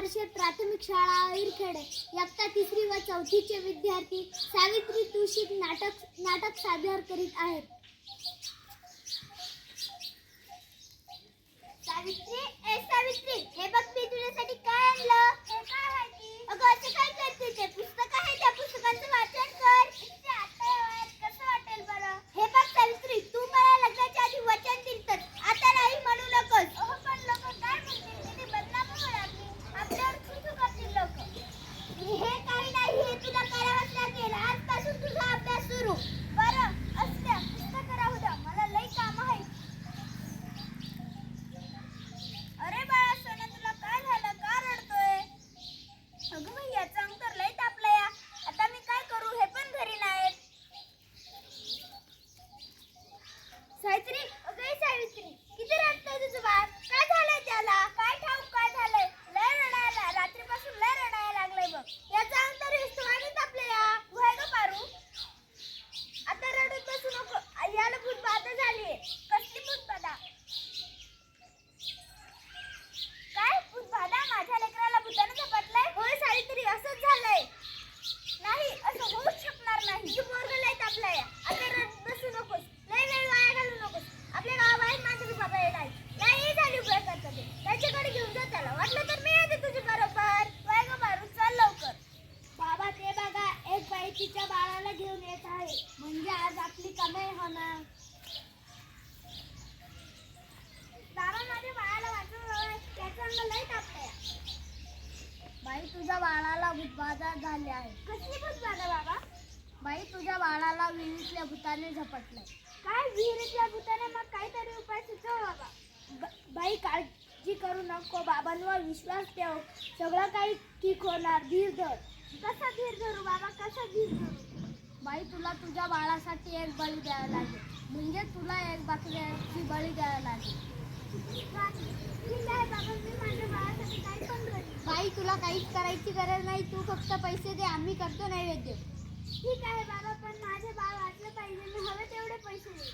परिषद प्राथमिक शाळा अहिरखेडे इयत्ता 3री व 4थीचे विद्यार्थी सावित्री तुषिक नाटक सादर करीत आहेत. सावित्री, हे बघ मी तुझ्यासाठी काय आणलं. हे काय आहे की? अगं असं काय करते, ते पुस्तक आहे, त्या पुस्तकाचं वाचन कर. कसं वाटेल बरं? हे बघ सावित्री, तू मला लग्नाच्या आधी वचन दिलंस, आता नाही म्हणू नकोस. पण लोक काय म्हणतील, किती बदनाम होणार आपली, आपल्यावर खुश करतील लोक. हे काही नाही, हे तुला करावंच लागेल. आजपासून तुझा अभ्यास सुरू. बरं असल्या पुस्तकं राहू द्या, मला लई काम आहे. अरे बाळा सोना, तुला काय झालं, का रडतोय? अगं बाई, याचं अंग तर लई तापलं या. आता मी काय करू, हे पण घरी नाहीत. सावित्री, अगं सावित्री, किती रडतोय तुझं बाळ? काय झालंय त्याला? काय ठाऊक काय झालंय? लय रडायला, रात्रीपासून लय रडायला लागलंय बघ. याचं अंग तर हिस्तवानी तापलं या. होय गं पारू, आता रडत बसू नको. याला भूतबाधा झालीये. कसली भूतबाधा? काय भूतबाधा? माझ्या लेकराला भूतानं झपटलंय? होय सावित्री, असंच झालंय. नाही, असं होऊच शकणार नाही. तू पोरगं लय तापलंय. आता रडत बसू नकोस, लय वेळ वाया घालू नकोस. आपल्या गावाबाहेर माझं बाबा येणार नाही झाली उभ्या करता ते. त्याच्याकडे घेऊन जा त्याला. वाटलं तर मी येते तुझी बरोबर. वय गं मारू, चल लवकर. बाबा ते बघा, एक बाई तिच्या बाळाला घेऊन येत आहे. म्हणजे आज आपली कमाई होणार. बाबा माझ्या बाळाला वाचवलं, त्याचं अंग लय तापलंय. बाई तुझ्या बाळाला भूतबाधा झाली आहे. कसली भूतबाधा बाबा? बाई तुझ्या बाळाला विहिरीतल्या भूताने झपटलंय. काय विहिरीतल्या भूताने? मग काहीतरी उपाय सुचव बाबा. बाई काळजी करू नको, बाबांवर विश्वास ठेव, सगळं काही ठीक होणार. धीर धर. कसा धीर धरू बाबा, कसा धीर धरू? बाई तुला तुझ्या बाळासाठी एक बळी द्यावं लागेल. म्हणजे तुला एक बकऱ्याची बळी द्यावं लागेल. ठीक आहे बाबा, मी माझ्या बाळासाठी काही पण करेन. बाई तुला काहीच करायची गरज नाही, तू फक्त पैसे दे, आम्ही करतो नैवेद्य. ठीक आहे बाबा, पण माझे बाळ वाचलं पाहिजे, मी हवे तेवढे पैसे दे.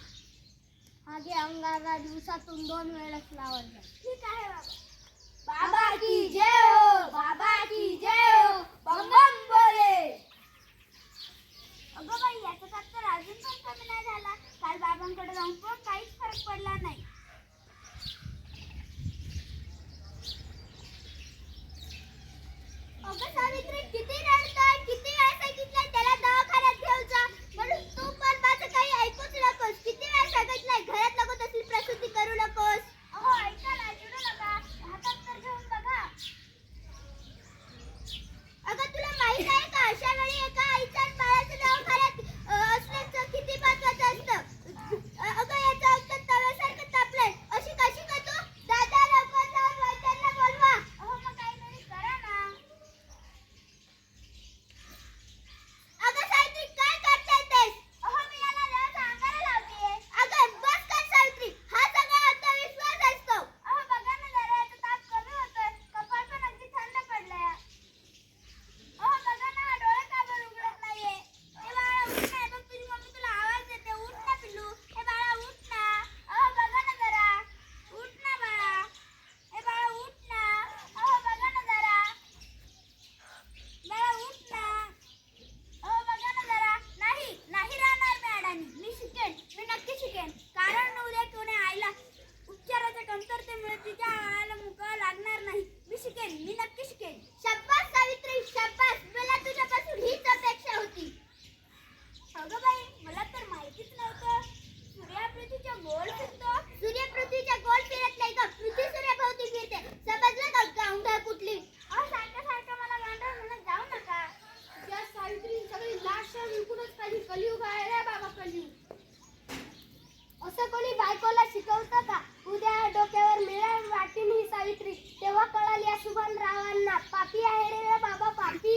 आगे अंगारा दिवसातून 2 वेळेस लावायचा. ठीक आहे बाबा. बाबा की जय हो, बाबा की जय हो, बम बम बोले. अगं बाई, याचा ताप तर अजून पण कमी नाही झाला. काल बाबांकडे जाऊन पण काहीच फरक पडला नाही. अगं सावित्री, किती रडतोय, किती वेळ सांगितलंय त्याला दवाखान्यात घेऊन जा म्हणून, तू पण माझं काही ऐकूच नकोस. किती वेळ सांगितलंय घरात नको तसली प्रसूती करू नकोस. अहो ऐका ना, चिडू नका, हातात तर घेऊन बघा. अगं तुला माहित आहे का, अशा वेळी एका आईचं आणि बाळाचं दवाखान्यात असण्याचं किती महत्वाचं असतं. अगं याचं अंग तव्यासारखं तापलंय. अशी कशी का तू? दादा लवकर जाऊन वैद्यांना बोलवा. अहो मग काहीतरी करा ना. अगं सावित्री, काय करताय तेस? अहो मी याला लस अंगाला लावतेय. अगं बस कर सावित्री, हा सगळा आत्मविश्वास असतो. अहो बघा ना जरा, याचा ताप कमी होतोय, कपाळ पण अगदी थंड पडलंय. अहो बघा ना, हा डोळे का बरं उघडत नाहीये. हे बाळा उठ ना, बघ तुझी मम्मी तुला आवाज देते. उठ ना पिल्लू, हे बाळा उठ ना. अहो बघा ना जरा, उठ ना बाळा, हे बाळा उठ ना. अहो बघा ना जरा, बाळा उठ ना. अहो बघा ना जरा. नाही राहणार मी अडाणी. मी शिकेन, मी नक्की शिकेन. कारण उद्या कोणी आईला उपचाराच्या कमतरतेमुळे तिच्या आळाला मुकावं लागणार नाही. मी शिकेन, मी नक्की शिकेन. शाबास सावित्री, शाबास. मला तुझ्यापासून हीच अपेक्षा होती. अगं बाई, मला तर माहितीच नव्हतं सूर्य पृथ्वीच्या गोल फिरतो. सूर्य पृथ्वीच्या गोल फिरत नाही का, पृथ्वी सूर्याभोवती फिरते. समजलं का गावंढळ कुठली? अहो सारखं मला गावंढळ म्हणत जाऊ नका. त्या सावित्री सगळी लाश विकूनच पाहिजे. कलियुग आहे रे बाबा, कलियुग. असं कोणी बायकोला शिकवतं का? उद्या डोक्यावर मिळेल वाटीन ही सावित्री, तेव्हा कळाल या सुभानरावांना. पापी आहे रे बाबा, पापी.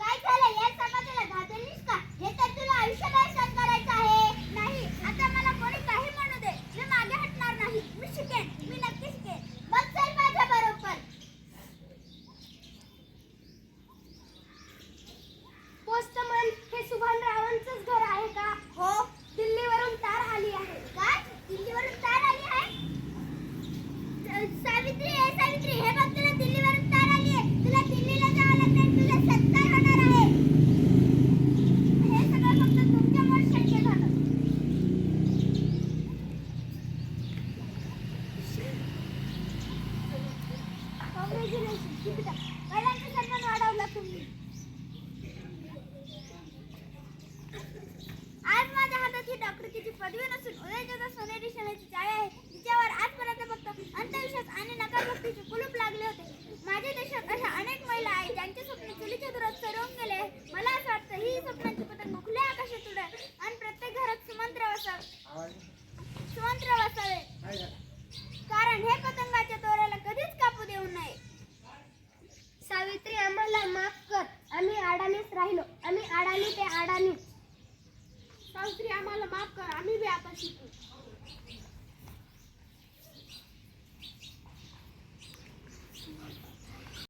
काय झालं, या समाजाला घाबरलीस का? हे तर तुला आयुष्यभर सहन करायचं आहे. नाही, आता मला कोणी काही म्हणू दे, मी मागे हटणार नाही. मी शिकेन, मी नक्की शिकेन. मग चल माझ्या बरोबर. पोस्टमन, हे सुभानरावांचंच घर आहे का? हो, दिल्लीवरून तार आली आहे. काय? दिल्लीवरून तार आली आहे? सावित्री, हे बघ तुला दिल्लीवरून तार आली आहे. तुला नाही शिक्षिका. महिलांचा सन्मान वाढवला तुम्ही. आज माझ्या हातात ही डॉक्टरकीची पदवी नसून उद्याच्या सोनेरी क्षणाची छाया आहे, जिच्यावर आजपर्यंत फक्त अंधविश्वास आणि नकारभक्तीचे कुलूप लागले होते. माझ्या देशात अशा अनेक महिला आहेत ज्यांचे स्वप्न चुलीच्या धुरात सरवून गेले आहे. मला असं वाटतं ही स्वप्नांची पतंग खुल्या आकाशात उडेल आणि प्रत्येक घरात सुमंत्र वसावे. कारण हे पतंगाच्या दोऱ्याला कधीच कापू देऊ नये. सावित्री, आम्हाला माफ कर. आम्ही अडाणीच राहिलो. आम्ही अडाणी ते अडाणीच. सावित्री, आम्हाला माफ कर. आम्ही बी आता शिकू.